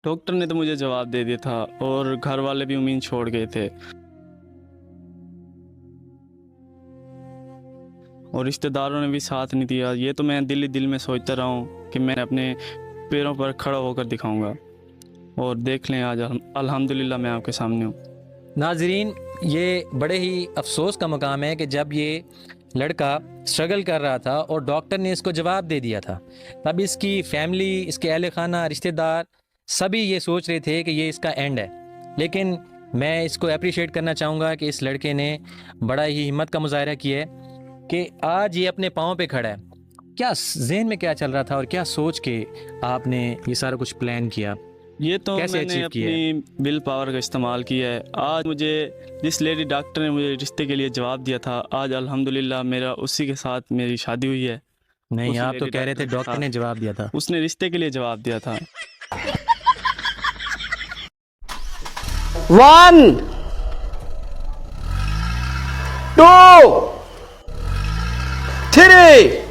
Doctor ने तो मुझे जवाब दे दिया था और घर वाले भी उम्मीद छोड़ गए थे और रिश्तेदारों ने भी साथ नहीं दिया। ये तो मैं दिल ही दिल में सोचता रहा हूँ कि मैं अपने पैरों पर खड़ा होकर दिखाऊंगा और देख लें आज अल्हम्दुलिल्लाह मैं आपके सामने हूँ। नाजरीन, ये बड़े ही अफसोस का मकाम है कि जब ये लड़का स्ट्रगल कर रहा था और डॉक्टर ने इसको जवाब दे दिया था, तब इसकी फैमिली, इसके अहल खाना, रिश्तेदार सभी ये सोच रहे थे कि ये इसका एंड है। लेकिन मैं इसको अप्रिशिएट करना चाहूँगा कि इस लड़के ने बड़ा ही हिम्मत का मुजाहरा किया है कि आज ये अपने पाँव पे खड़ा है। क्या जहन में क्या चल रहा था और क्या सोच के आपने ये सारा कुछ प्लान किया? ये तो कैसे मैंने अचीव किया है? अपनी विल पावर का इस्तेमाल किया है। आज मुझे जिस लेडी डॉक्टर ने मुझे रिश्ते के लिए जवाब दिया था, आज अल्हम्दुलिल्लाह मेरा उसी के साथ मेरी शादी हुई है। नहीं, उसी आप तो लेडी कह रहे थे डॉक्टर के डॉक्टर साथ। ने जवाब दिया था। उसने रिश्ते के लिए जवाब दिया था। 1 2 3